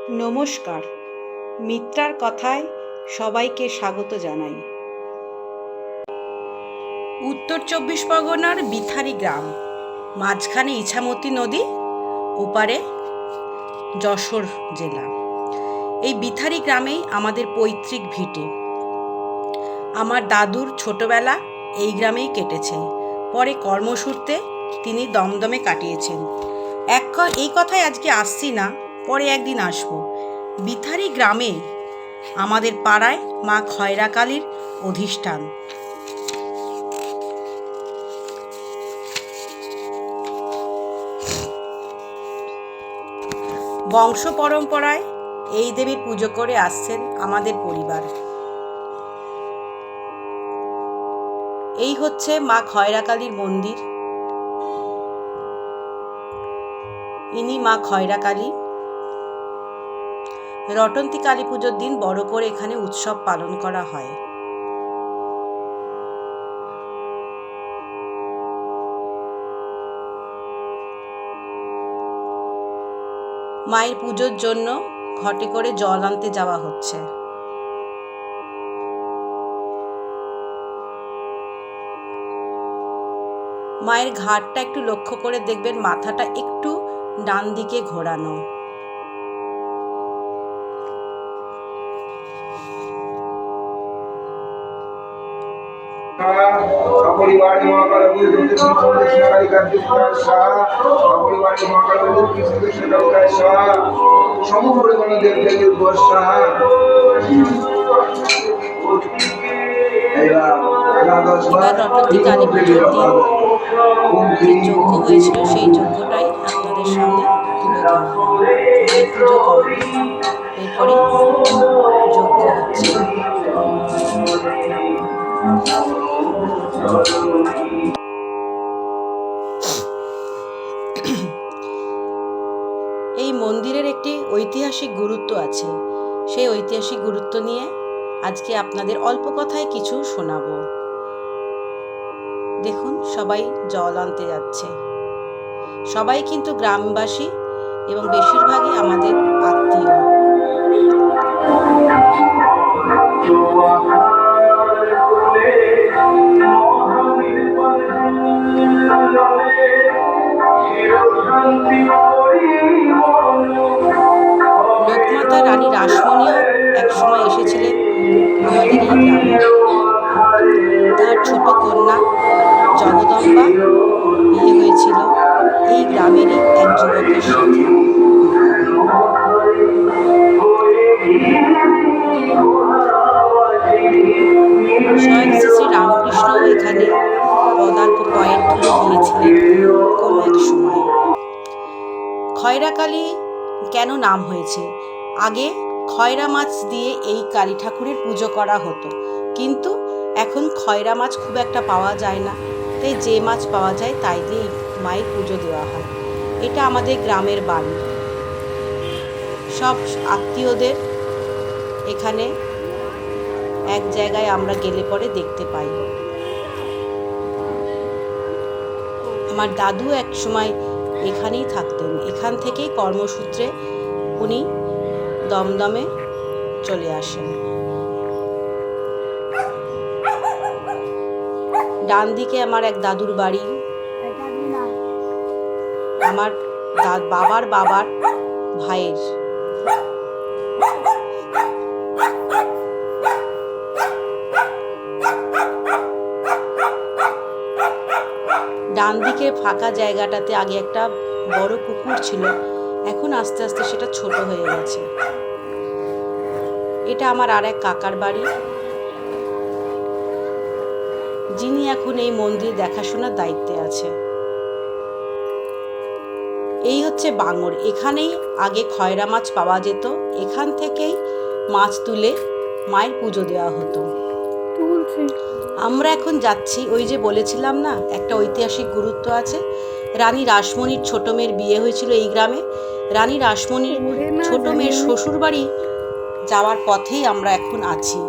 নমস্কার, মিত্রার কথায় সবাইকে স্বাগত জানাই। উত্তর ২৪ পরগনার বিথারি গ্রাম, মাঝখানে ইছামতি নদী, ওপারে যশোর জেলা। এই বিথারি গ্রামেই আমাদের পৈতৃক ভিটে। আমার দাদুর ছোটবেলা এই গ্রামেই কেটেছে। পরে কর্মসূত্রে তিনি দমদমে কাটিয়েছেন। এই কথায় আজকে আসছি না, পরে একদিন আসবো। বিথারি গ্রামে আমাদের পাড়ায় মা খয়রা কালীর অধিষ্ঠান। বংশ পরম্পরায় এই দেবীর পুজো করে আসছেন আমাদের পরিবার। এই হচ্ছে মা খয়রা কালীর মন্দির। ইনি মা খয়রা কালী। রটন্তী কালী পুজোর দিন বড় করে এখানে উৎসব পালন করা হয়। মায়ের পুজোর জন্য ঘটে করে জল আনতে যাওয়া হচ্ছে। মায়ের ঘাটটা একটু লক্ষ্য করে দেখবেন, মাথাটা একটু ডান দিকে ঘোরানো। अपरिवार महाकाल विद्युत संदेशकारी कार्तिक शाह अपरिवार महाकाल विद्युत संदेशकारी शाह সমগ্র কোন দেবদেবীর গোসা রটন্তী কালী পুজোর দিন যে যজ্ঞ হয়েছিল, সেই যজ্ঞটাই আপনাদের সামনে তুলে ধরলাম। মায়ের পুজো কমপ্লিট, এরপরে যজ্ঞ হচ্ছে। এই মন্দিরের একটি ঐতিহাসিক গুরুত্ব আছে। সেই ঐতিহাসিক গুরুত্ব নিয়ে আজকে আপনাদের অল্প কথায় কিছু শোনাবো। দেখুন, সবাই জল আনতে যাচ্ছে। সবাই কিন্তু গ্রামবাসী এবং বেশিরভাগই আমাদের আত্মীয়। লোকমাতা রানী রাসমণিও একসময় এসেছিলেন আমাদের এই গ্রামে। তার ছোট কন্যা জগদম্বা বিয়ে হয়েছিল এই গ্রামেরই এক যুবকের সাথে। স্বয়ং শ্রী রামকৃষ্ণ এখানে পদার্প পায়ের ধুলো দিয়েছিলেন কোনো এক সময়। খয়রা কালী কেন নাম হয়েছে? আগে খয়রা মাছ দিয়ে এই কালী ঠাকুরের পুজো করা হতো, কিন্তু এখন খয়রা মাছ খুব একটা পাওয়া যায় না, তাই যে মাছ পাওয়া যায় তাই দিয়ে মায়ের পুজো দেওয়া হয়। এটা আমাদের গ্রামের বাড়ি। সব আত্মীয়দের এখানে এক জায়গায় আমরা গেলে পরে দেখতে পাই। আমার দাদু এক সময় এখানেই থাকতেন। এখান থেকেই কর্মসূত্রে উনি দমদমে চলে আসেন। ডান দিকে আমার এক দাদুর বাড়ি। আমার বাবার বাবার ভাইয়ের। ডান দিকে ফাঁকা জায়গাটাতে আগে একটা বড় পুকুর ছিল, এখন আস্তে আস্তে সেটা ছোট হয়ে গেছে। এটা আমার আর এক কাকার বাড়ি, যিনি এখন এই মন্দির দেখাশোনার দায়িত্বে আছে। এই হচ্ছে বাঙর। এখানেই আগে খয়রা মাছ পাওয়া যেত। এখান থেকেই মাছ তুলে মায়ের পুজো দেওয়া হতো। আমরা এখন যাচ্ছি, ওই যে বলেছিলাম না একটা ঐতিহাসিক গুরুত্ব আছে। রানী রাসমণির ছোট মেয়ের বিয়ে হয়েছিল এই গ্রামে। রানী রাসমণির ছোট মেয়ের শ্বশুর বাড়ি যাওয়ার পথেই আমরা এখন আছি।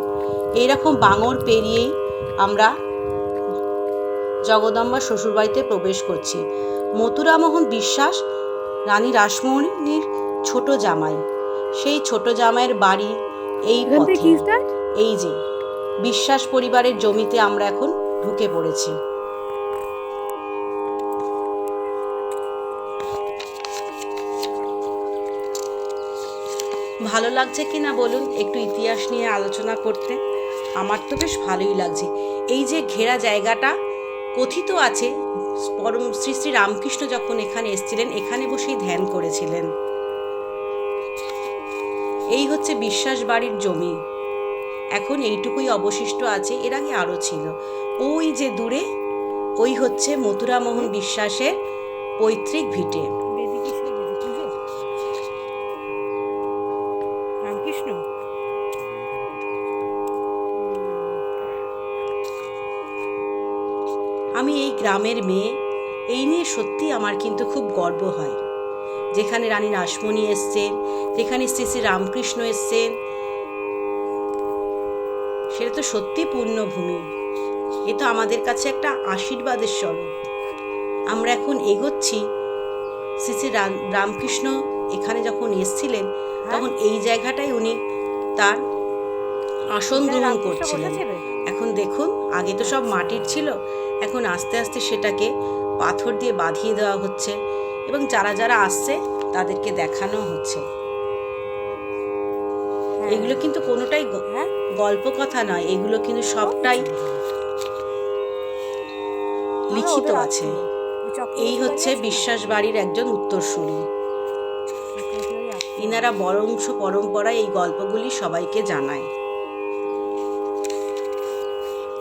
এইরকম বাঙর পেরিয়েই আমরা জগদম্বা শ্বশুরবাড়িতে প্রবেশ করছি। মথুরামোহন বিশ্বাস রানী রাসমণির ছোট জামাই। সেই ছোট জামাইয়ের বাড়ি এই পথে। এই যে বিশ্বাস পরিবারের জমিতে আমরা এখন ঢুকে পড়েছি। ভালো লাগছে কি না বলুন একটু ইতিহাস নিয়ে আলোচনা করতে? আমার তো বেশ ভালোই লাগছে। এই যে ঘেরা জায়গাটা, কথিত আছে পরম শ্রী শ্রী রামকৃষ্ণ যখন এখানে এসেছিলেন এখানে বসেই ধ্যান করেছিলেন। এই হচ্ছে বিশ্বাস বাড়ির জমি। এখন এইটুকুই অবশিষ্ট আছে, এর আগে আরও ছিল। ওই যে দূরে ওই হচ্ছে মথুরামোহন বিশ্বাসের পৈতৃক ভিটে। রামকৃষ্ণ আমি এই গ্রামের মেয়ে, এই নিয়ে সত্যি আমার কিন্তু খুব গর্ব হয়। যেখানে রানী রাসমণি এসছেন, যেখানে শ্রী শ্রী রামকৃষ্ণ এসছেন, সেটা তো সত্যি পূর্ণভূমি। এ তো আমাদের কাছে একটা আশীর্বাদের স্বরূপ। আমরা এখন এগোচ্ছি। শ্রী শ্রী রামকৃষ্ণ এখানে যখন এসছিলেন তখন এই জায়গাটাই উনি তার আসন গ্রহণ করছিলেন। এখন দেখুন, আগে তো সব মাটির ছিল, এখন আস্তে আস্তে সেটাকে পাথর দিয়ে বাঁধিয়ে দেওয়া হচ্ছে এবং যারা যারা আসছে তাদেরকে দেখানো হচ্ছে। এগুলো কিন্তু কোনোটাই গল্প কথা নয়, এগুলো কিন্তু সবটাই লিখিত আছে। এই হচ্ছে বিশ্বাস বাড়ির একজন উত্তরসূরি। ইনারা বরংশ পরম্পরায় এই গল্পগুলি সবাইকে জানায়।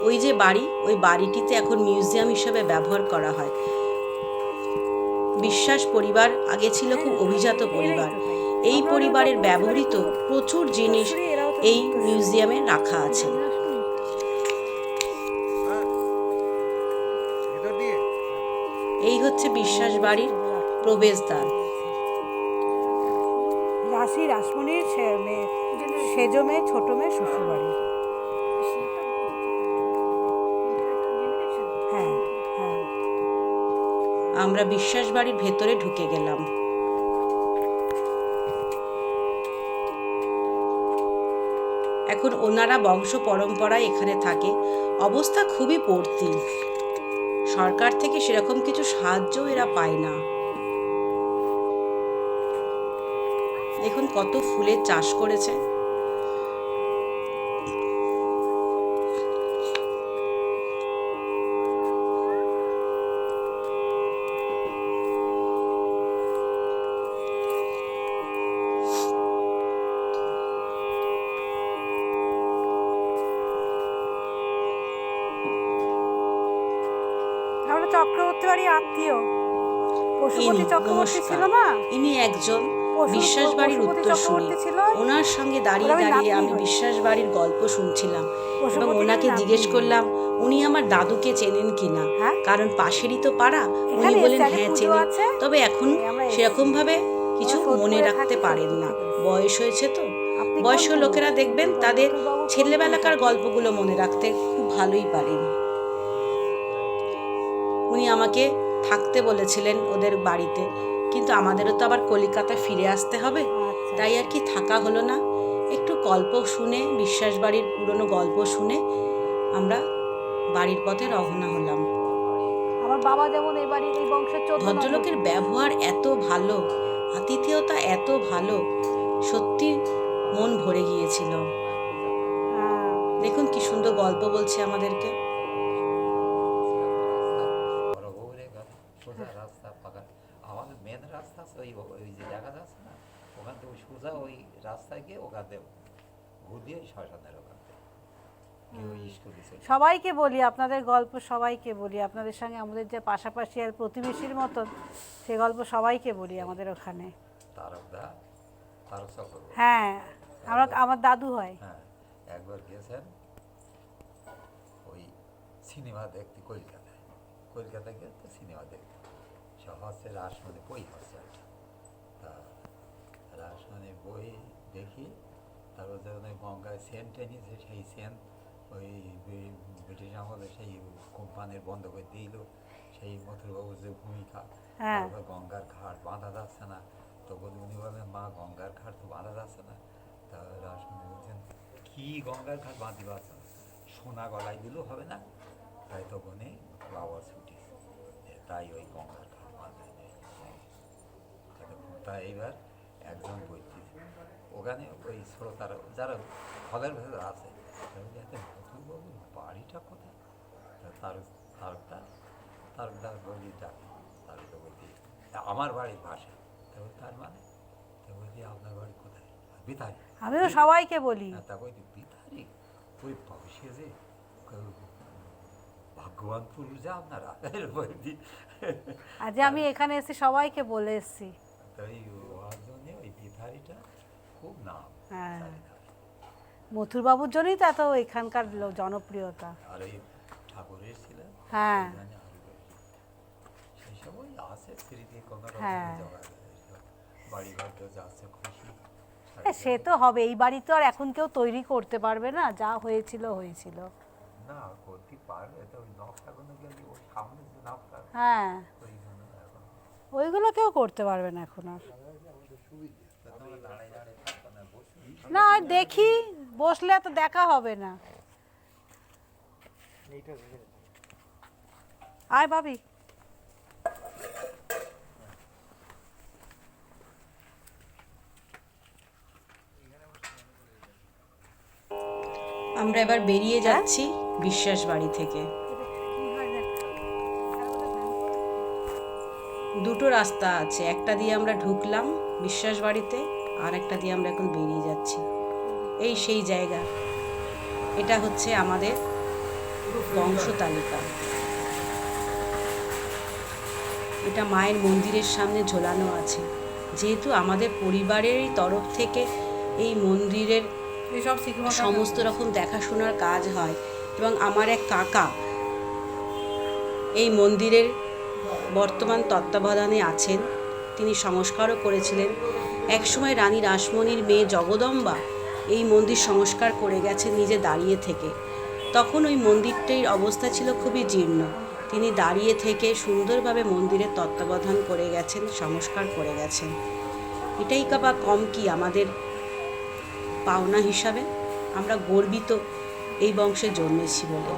ওই যে বাড়ি, ওই বাড়িটিতে এখন মিউজিয়াম হিসেবে ব্যবহার করা হয়। বিশ্বাস পরিবার আগে ছিল খুব অভিজাত পরিবার। এই পরিবারের ব্যবহৃত প্রচুর জিনিস এই মিউজিয়ামে রাখা আছে। এই হচ্ছে বিশ্বাস বাড়ির প্রবেশদ্বার। রাশি রাসমণির সেজ মেয়ে, ছোট মেয়ে, শ্বশুর বাড়ি। হ্যাঁ হ্যাঁ, আমরা বিশ্বাস বাড়ির ভেতরে ঢুকে গেলাম। এখন ওনারা বংশ পরম্পরায় এখানে থাকে। অবস্থা খুবই পড়তি, সরকার থেকে সেরকম কিছু সাহায্য এরা পায় না। দেখুন কত ফুলের চাষ করেছে। আমরা চক্রবর্তী বাড়ি আত্মীয়। পশুপতি চক্রবর্তী ছিল না? ইনি একজন বিশ্বাস বাড়ির উত্তরসূরি। ওনার সঙ্গে দাঁড়িয়ে দাঁড়িয়ে আমি বিশ্বাস বাড়ির গল্প শুনছিলাম এবং ওনাকে জিজ্ঞেস করলাম উনি আমার দাদুকে চেনেন কিনা, কারণ পাশেরই তো পাড়া। উনি বলেন হ্যাঁ চেনেন, তবে এখন সেরকম ভাবে কিছু মনে রাখতে পারেন না, বয়স হয়েছে তো। বয়স্ক লোকেরা দেখবেন তাদের ছেলেবেলাকার গল্পগুলো মনে রাখতে খুব ভালোই পারেন। উনি আমাকে থাকতে বলেছিলেন ওদের বাড়িতে, কিন্তু আমাদেরও তো আবার কলিকাতা ফিরে আসতে হবে, তাই আর কি থাকা হলো না। একটু গল্প শুনে, বিশ্বাস বাড়ির পুরনো গল্প শুনে আমরা বাড়ির পথে রওনা হলাম। আমার বাবা যেমন এই বাড়ির এই বংশের 14 ভদ্রলোকের ব্যবহার এত ভালো, আতিথেয়তা এত ভালো, সত্যি মন ভরে গিয়েছিল। দেখুন কি সুন্দর গল্প বলছে আমাদেরকে। রাস্তা পাকা, আমাদের মেন রাস্তা ওই ওই যে দেখা যাচ্ছে না, ওখান থেকে সোজা ওই রাস্তায় গিয়ে ওখান থেকে ঘুরিয়ে শ্মশানের ওখান থেকে সবাইকে বলি আপনাদের গল্প, সবাইকে বলি আপনাদের সঙ্গে আমাদের যে পাশাপাশি আর প্রতিবেশীর মতন, সে গল্প সবাইকে বলি আমাদের ওখানে। হ্যাঁ, আমার দাদু হয়। হ্যাঁ, একবার গেছেন ওই সিনেমা দেখতে কলকাতায় গিয়ে তো সিনেমা দেখতে হচ্ছে রাসমণি বই হচ্ছে একটা, তা রাসমণি বই দেখি, তারপর যখন ওই গঙ্গায় সেন্ট টেনিছে, সেই সেন্ট ওই ব্রিটিশ আমলে সেই কোম্পানির বন্ধ করে দিল, সেই মথুরবাবুর যে ভূমিকা, তারপর গঙ্গার ঘাট বাঁধা যাচ্ছে না, তখন উনি বলেন মা গঙ্গার ঘাট তো বাঁধা আছে না, তা রাসমণি বলছেন কি গঙ্গার ঘাট বাঁধিব আছে, সোনা গলায় দিলেও হবে না। তাই তখনই আওয়াজ উঠেছে, তাই ওই গঙ্গার ঘাট বাঁধে। তা এইবার একজন বলতেছে ওখানে ওই শ্রোতারা যারা হলের ভেতর আছে, মধুবাবুর বাড়িটা কোথায়? তারকদার বলি ডাকে, তারকা বলছি আমার বাড়ির ভাষা। তার মানে তা বলছি আপনার বাড়ি কোথায়? বিতারি। আমিও সবাইকে বলি। তা বলছি বিতারি, ওই বংশে যে ভাগ্যবান পুরুষ যা আপনারা বলছি। আজ আমি এখানে এসে সবাইকে বলে এসেছি। তাই ওর জন্য ওই বিতারিটা খুব নাম। হ্যাঁ, মথুরবাবুর জন্যই তো এত এখানকার জনপ্রিয়তা। আর ওই ঠাকুরের ছিলেন, হ্যাঁ সেই সময় আছে স্মৃতি কোনো হ্যাঁ। বাড়ি ঘর কেউ যাচ্ছে খুশি। সে তো হবে, এই বাড়ি তো আর এখন কেউ তৈরি করতে পারবে না, যা হয়েছিল হয়েছিল। না করতে পারবে, তো ওই নকশা কোনো গেলে ওই সামনে যে নকশা হ্যাঁ, ওইগুলো এখন ওইগুলো কেউ করতে পারবে না এখন আর। তোমরা দাঁড়ায় দাঁড়ায় থাকতো না, বসে না দেখি, বসলে তো দেখা হবে না। আয় ভাবি। আমরা এবার বেরিয়ে যাচ্ছি বিশ্বাস বাড়ি থেকে। দুটো রাস্তা আছে, একটা দিয়ে আমরা ঢুকলাম বিশ্বাস বাড়িতে, আর একটা দিয়ে আমরা এখন বেরিয়ে যাচ্ছি। এই সেই জায়গা, এটা হচ্ছে আমাদের বংশ তালিকা। এটা মায়ের মন্দিরের সামনে ঝোলানো আছে। যেহেতু আমাদের পরিবারেরই তরফ থেকে এই মন্দিরের সমস্ত রকম দেখাশোনার কাজ হয়, এবং আমার এক কাকা এই মন্দিরের বর্তমান তত্ত্বাবধানে আছেন, তিনি সংস্কারও করেছিলেন। একসময় রানী রাসমণির মেয়ে জগদম্বা এই মন্দির সংস্কার করে গেছেন নিজে দাঁড়িয়ে থেকে। তখন ওই মন্দিরটির অবস্থা ছিল খুবই জীর্ণ। তিনি দাঁড়িয়ে থেকে সুন্দরভাবে মন্দিরের তত্ত্বাবধান করে গেছেন, সংস্কার করে গেছেন। এটাই বা কম কি আমাদের পাওনা হিসাবে? আমরা গর্বিত এই বংশে জন্মেছি বলে।